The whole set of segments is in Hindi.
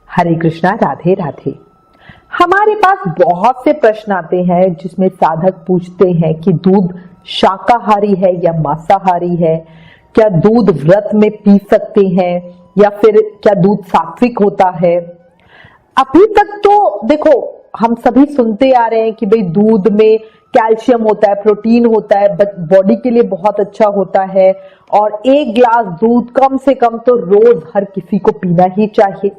हरे कृष्णा, राधे राधे। हमारे पास बहुत से प्रश्न आते हैं जिसमें साधक पूछते हैं कि दूध शाकाहारी है या मांसाहारी है, क्या दूध व्रत में पी सकते हैं या फिर क्या दूध सात्विक होता है। अभी तक तो देखो हम सभी सुनते आ रहे हैं कि भाई दूध में कैल्शियम होता है, प्रोटीन होता है, बॉडी के लिए बहुत अच्छा होता है और एक गिलास दूध कम से कम तो रोज हर किसी को पीना ही चाहिए।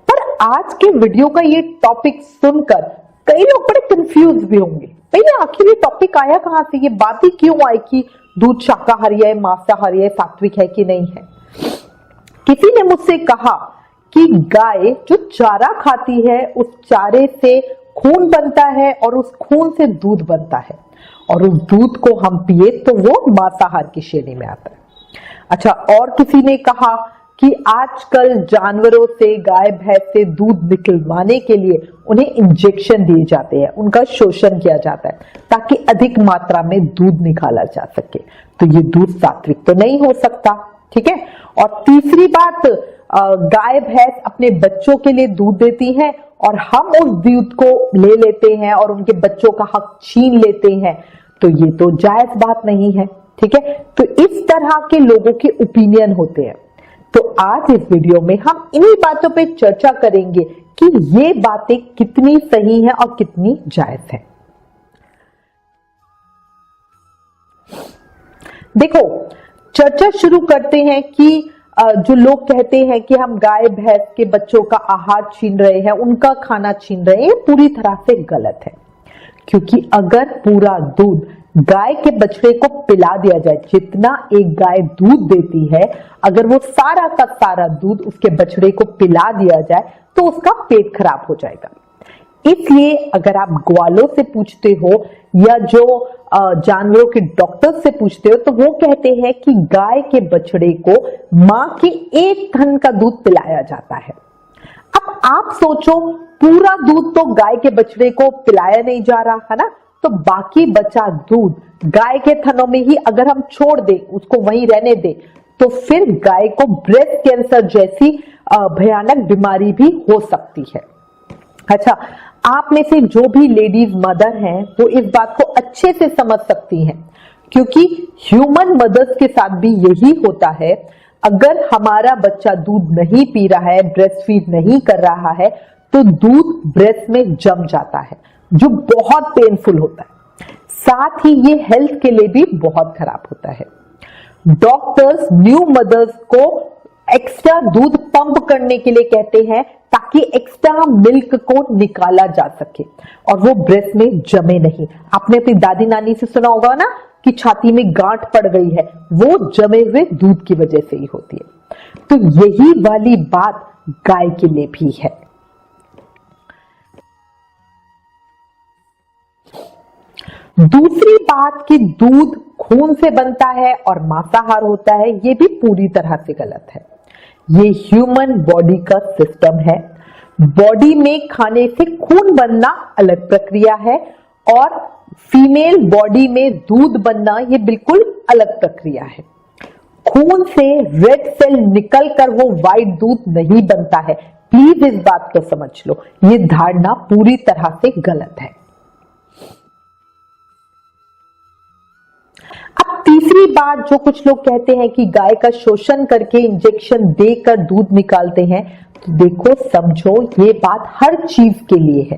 पर आज के वीडियो का ये टॉपिक सुनकर कई लोग बड़े कंफ्यूज भी होंगे, भैया आखिर ये टॉपिक आया कहां से, ये बात ही क्यों आई कि दूध शाकाहारी है, मांसाहारी है, सात्विक है कि नहीं है। किसी ने मुझसे कहा कि गाय जो चारा खाती है उस चारे से खून बनता है और उस खून से दूध बनता है और उस दूध को हम पिए तो वो मांसाहार की श्रेणी में आता है। अच्छा, और किसी ने कहा कि आजकल जानवरों से, गाय भैंस से दूध निकलवाने के लिए उन्हें इंजेक्शन दिए जाते हैं, उनका शोषण किया जाता है ताकि अधिक मात्रा में दूध निकाला जा सके, तो ये दूध सात्विक तो नहीं हो सकता। ठीक है। और तीसरी बात, गाय भैंस अपने बच्चों के लिए दूध देती हैं और हम उस दूध को ले लेते हैं और उनके बच्चों का हक छीन लेते हैं, तो ये तो जायज बात नहीं है। ठीक है। तो इस तरह के लोगों के ओपिनियन होते हैं। तो आज इस वीडियो में हम इन्हीं बातों पे चर्चा करेंगे कि ये बातें कितनी सही हैं और कितनी जायज हैं। देखो, चर्चा शुरू करते हैं कि जो लोग कहते हैं कि हम गाय भैंस के बच्चों का आहार छीन रहे हैं, उनका खाना छीन रहे हैं, ये पूरी तरह से गलत है। क्योंकि अगर पूरा दूध गाय के बछड़े को पिला दिया जाए, जितना एक गाय दूध देती है, अगर वो सारा का सारा दूध उसके बछड़े को पिला दिया जाए तो उसका पेट खराब हो जाएगा। इसलिए अगर आप ग्वालों से पूछते हो या जो जानवरों के डॉक्टर से पूछते हो तो वो कहते हैं कि गाय के बछड़े को मां के 1 थन का दूध पिलाया जाता है। अब आप सोचो, पूरा दूध तो गाय के बछड़े को पिलाया नहीं जा रहा है ना, तो बाकी बचा दूध गाय के थनों में ही अगर हम छोड़ दें, उसको वहीं रहने दें, तो फिर गाय को ब्रेस्ट कैंसर जैसी भयानक बीमारी भी हो सकती है। अच्छा, आप में से जो भी लेडीज मदर हैं वो इस बात को अच्छे से समझ सकती हैं, क्योंकि ह्यूमन मदर्स के साथ भी यही होता है। अगर हमारा बच्चा दूध नहीं पी रहा है, ब्रेस्ट फीड नहीं कर रहा है, तो दूध ब्रेस्ट में जम जाता है जो बहुत पेनफुल होता है। साथ ही ये हेल्थ के लिए भी बहुत खराब होता है। डॉक्टर्स न्यू मदर्स को एक्स्ट्रा दूध पंप करने के लिए कहते हैं ताकि एक्स्ट्रा मिल्क को निकाला जा सके और वो ब्रेस्ट में जमे नहीं। आपने अपनी दादी नानी से सुना होगा ना कि छाती में गांठ पड़ गई है, वो जमे हुए दूध की वजह से ही होती है। तो यही वाली बात गाय के लिए भी है। दूसरी बात कि दूध खून से बनता है और मांसाहार होता है, ये भी पूरी तरह से गलत है। ये ह्यूमन बॉडी का सिस्टम है। बॉडी में खाने से खून बनना अलग प्रक्रिया है और फीमेल बॉडी में दूध बनना ये बिल्कुल अलग प्रक्रिया है। खून से रेड सेल निकलकर वो व्हाइट दूध नहीं बनता है। प्लीज इस बात को समझ लो, ये धारणा पूरी तरह से गलत है। अब तीसरी बात, जो कुछ लोग कहते हैं कि गाय का शोषण करके इंजेक्शन देकर दूध निकालते हैं, तो देखो समझो, ये बात हर चीज के लिए है।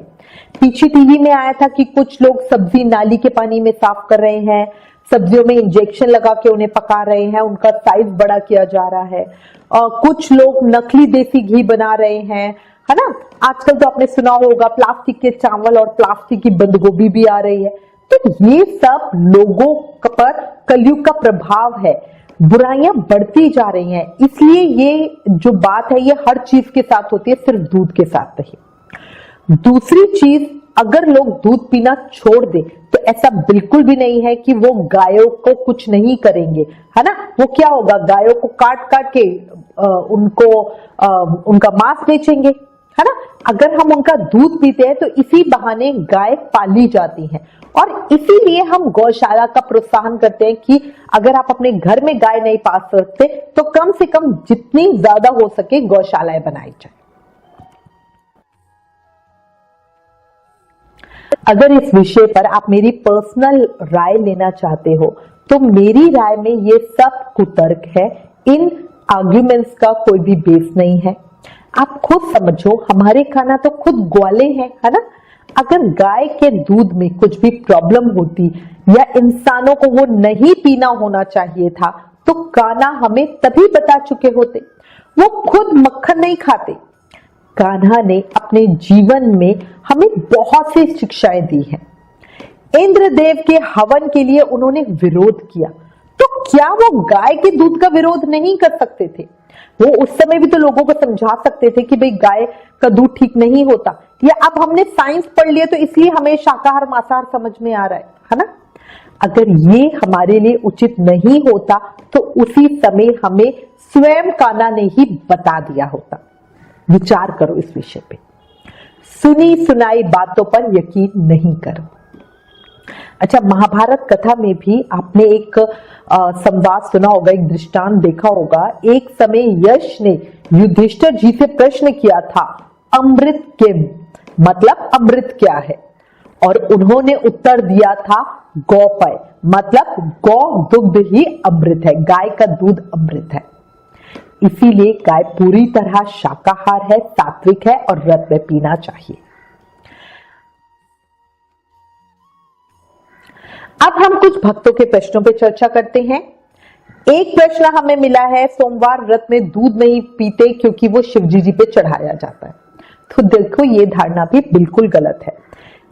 पीछे टीवी में आया था कि कुछ लोग सब्जी नाली के पानी में साफ कर रहे हैं, सब्जियों में इंजेक्शन लगा के उन्हें पका रहे हैं, उनका साइज बड़ा किया जा रहा है। कुछ लोग नकली देसी घी बना रहे हैं, है ना। आजकल तो आपने सुना होगा प्लास्टिक के चावल और प्लास्टिक की बंद गोभी भी आ रही है। तो ये सब लोगों पर कलयुग का प्रभाव है, बुराइयां बढ़ती जा रही हैं। इसलिए ये जो बात है ये हर चीज के साथ होती है, सिर्फ दूध के साथ नहीं। दूसरी चीज, अगर लोग दूध पीना छोड़ दे तो ऐसा बिल्कुल भी नहीं है कि वो गायों को कुछ नहीं करेंगे, है ना। वो क्या होगा, गायों को काट काट के उनका मांस बेचेंगे, है ना। अगर हम उनका दूध पीते हैं तो इसी बहाने गाय पाली जाती हैं और इसीलिए हम गौशाला का प्रोत्साहन करते हैं कि अगर आप अपने घर में गाय नहीं पाल सकते तो कम से कम जितनी ज्यादा हो सके गौशालाएं बनाई जाए। अगर इस विषय पर आप मेरी पर्सनल राय लेना चाहते हो तो मेरी राय में ये सब कुतर्क है, इन आर्ग्यूमेंट्स का कोई भी बेस नहीं है। आप खुद समझो, हमारे खाना तो खुद ग्वाले हैं, है ना। अगर गाय के दूध में कुछ भी प्रॉब्लम होती या इंसानों को वो नहीं पीना होना चाहिए था तो कान्हा हमें तभी बता चुके होते। वो खुद मक्खन नहीं खाते। कान्हा ने अपने जीवन में हमें बहुत सी शिक्षाएं दी हैं। इंद्रदेव के हवन के लिए उन्होंने विरोध किया, तो क्या वो गाय के दूध का विरोध नहीं कर सकते थे? वो उस समय भी तो लोगों को समझा सकते थे कि भाई गाय का दूध ठीक नहीं होता। या अब हमने साइंस पढ़ लिया तो इसलिए हमें शाकाहार मांसाहार समझ में आ रहा है ना। अगर ये हमारे लिए उचित नहीं होता तो उसी समय हमें स्वयं कान्हा ने ही बता दिया होता। विचार करो इस विषय पे। सुनी सुनाई बातों पर यकीन नहीं करो। अच्छा, महाभारत कथा में भी आपने एक संवाद सुना होगा, एक दृष्टांत देखा होगा। एक समय यश ने युधिष्ठिर जी से प्रश्न किया था, अमृत के मतलब अमृत क्या है? और उन्होंने उत्तर दिया था गौपय, मतलब गौ दुग्ध ही अमृत है, गाय का दूध अमृत है। इसीलिए गाय पूरी तरह शाकाहार है, सात्विक है और व्रत में पीना चाहिए। अब हम कुछ भक्तों के प्रश्नों पे चर्चा करते हैं। एक प्रश्न हमें मिला है, सोमवार व्रत में दूध नहीं पीते क्योंकि वो शिवजी जी पे चढ़ाया जाता है। तो देखो, ये धारणा भी बिल्कुल गलत है।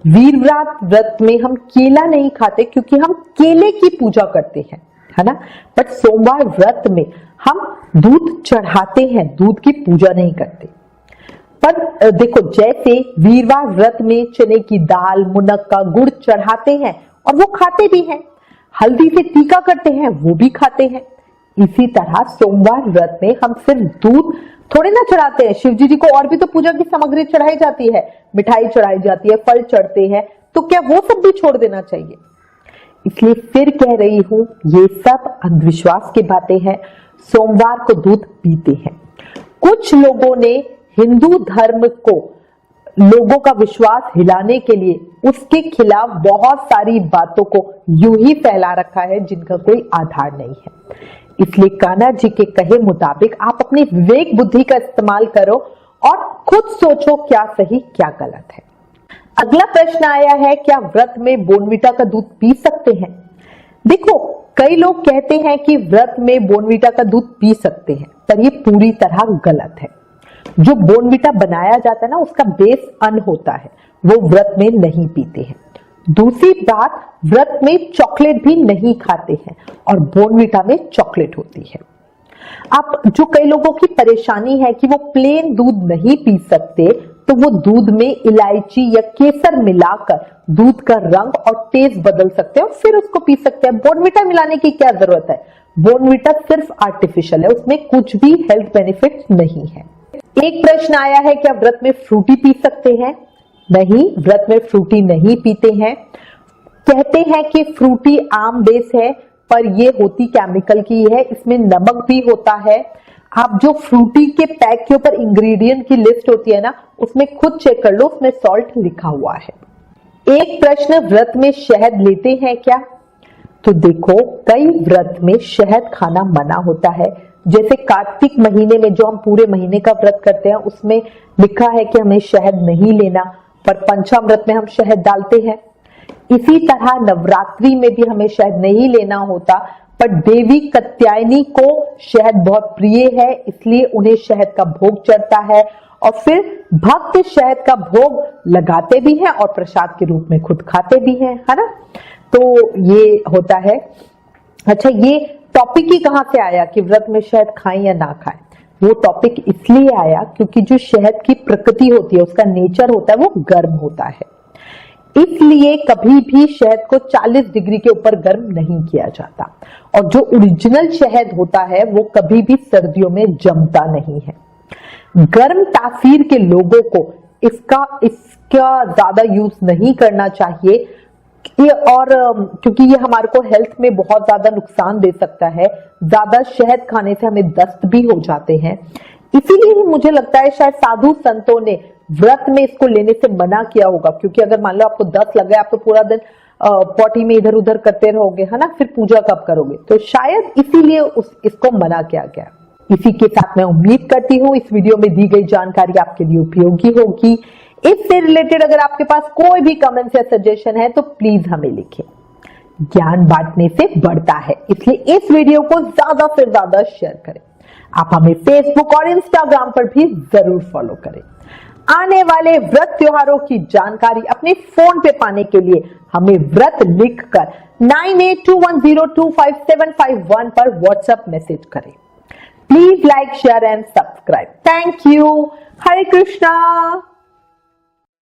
वीरव्रत व्रत में हम केला नहीं खाते क्योंकि हम केले की पूजा करते हैं, है ना। बट सोमवार व्रत में हम दूध चढ़ाते हैं, दूध की पूजा नहीं करते। पर देखो, जैसे वीरवार व्रत में चने की दाल, मुनक्का, गुड़ चढ़ाते हैं और वो खाते भी हैं, हल्दी से टीका करते हैं, वो भी खाते हैं। इसी तरह सोमवार व्रत में हम सिर्फ दूध थोड़े ना चढ़ाते हैं, शिवजी जी को और भी तो पूजा की सामग्री चढ़ाई जाती है, मिठाई चढ़ाई जाती है, फल चढ़ते हैं, तो क्या वो सब भी छोड़ देना चाहिए? इसलिए फिर कह रही हूं, ये सब अंधविश्वास की बातें हैं। सोमवार को दूध पीते हैं। कुछ लोगों ने हिंदू धर्म को लोगों का विश्वास हिलाने के लिए उसके खिलाफ बहुत सारी बातों को यूं ही फैला रखा है जिनका कोई आधार नहीं है। इसलिए कान्हा जी के कहे मुताबिक आप अपनी विवेक बुद्धि का इस्तेमाल करो और खुद सोचो क्या सही क्या गलत है। अगला प्रश्न आया है, क्या व्रत में बोर्नवीटा का दूध पी सकते हैं? देखो, कई लोग कहते हैं कि व्रत में बोर्नवीटा का दूध पी सकते हैं, पर यह पूरी तरह गलत है। जो बोर्नवीटा बनाया जाता है ना, उसका बेस अन्न होता है, वो व्रत में नहीं पीते हैं। दूसरी बात, व्रत में चॉकलेट भी नहीं खाते हैं और बोर्नवीटा में चॉकलेट होती है। अब जो कई लोगों की परेशानी है कि वो प्लेन दूध नहीं पी सकते, तो वो दूध में इलायची या केसर मिलाकर दूध का रंग और टेस्ट बदल सकते हैं और फिर उसको पी सकते हैं। बोर्नवीटा मिलाने की क्या जरूरत है? बोर्नवीटा सिर्फ आर्टिफिशियल है, उसमें कुछ भी हेल्थ बेनिफिट नहीं है। एक प्रश्न आया है, क्या व्रत में फ्रूटी पी सकते हैं? नहीं, व्रत में फ्रूटी नहीं पीते हैं। कहते हैं कि फ्रूटी आम बेस है, पर ये होती केमिकल की है, इसमें नमक भी होता है। आप जो फ्रूटी के पैक के ऊपर इंग्रेडिएंट की लिस्ट होती है ना, उसमें खुद चेक कर लो, उसमें सॉल्ट लिखा हुआ है। एक प्रश्न, व्रत में शहद लेते हैं क्या? तो देखो, कई व्रत में शहद खाना मना होता है। जैसे कार्तिक महीने में जो हम पूरे महीने का व्रत करते हैं, उसमें लिखा है कि हमें शहद नहीं लेना, पर पंचामृत में हम शहद डालते हैं। इसी तरह नवरात्रि में भी हमें शहद नहीं लेना होता, पर देवी कात्यायनी को शहद बहुत प्रिय है, इसलिए उन्हें शहद का भोग चढ़ता है और फिर भक्त शहद का भोग लगाते भी हैं और प्रसाद के रूप में खुद खाते भी हैं, है ना। तो ये होता है। अच्छा, ये टॉपिक ही कहां से आया कि व्रत में शहद खाएं या ना खाएं? वो टॉपिक इसलिए आया क्योंकि जो शहद की प्रकृति होती है, उसका नेचर होता है, वो गर्म होता है। इसलिए कभी भी शहद को 40 डिग्री के ऊपर गर्म नहीं किया जाता, और जो ओरिजिनल शहद होता है वो कभी भी सर्दियों में जमता नहीं है। गर्म तासीर के लोगों को इसका ज्यादा यूज नहीं करना चाहिए, और क्योंकि ये हमारे को हेल्थ में बहुत ज्यादा नुकसान दे सकता है। ज्यादा शहद खाने से हमें दस्त भी हो जाते हैं। इसीलिए मुझे लगता है शायद साधु संतों ने व्रत में इसको लेने से मना किया होगा, क्योंकि अगर मान लो आपको 10 लग गए, आप तो पूरा दिन पॉटी में इधर उधर करते रहोगे, है ना, फिर पूजा कब करोगे, तो शायद इसीलिए इसको मना किया गया। इसी के साथ मैं उम्मीद करती हूँ इस वीडियो में दी गई जानकारी आपके लिए उपयोगी होगी। इससे रिलेटेड अगर आपके पास कोई भी कमेंट्स या सजेशन है तो प्लीज हमें लिखें। ज्ञान बांटने से बढ़ता है, इसलिए इस वीडियो को ज्यादा से ज्यादा शेयर करें। आप हमें फेसबुक और इंस्टाग्राम पर भी जरूर फॉलो करें। आने वाले व्रत त्योहारों की जानकारी अपने फोन पे पाने के लिए हमें व्रत लिखकर 9821025751 पर व्हाट्सएप मैसेज करें। Please like, share and subscribe. Thank you. Hare Krishna.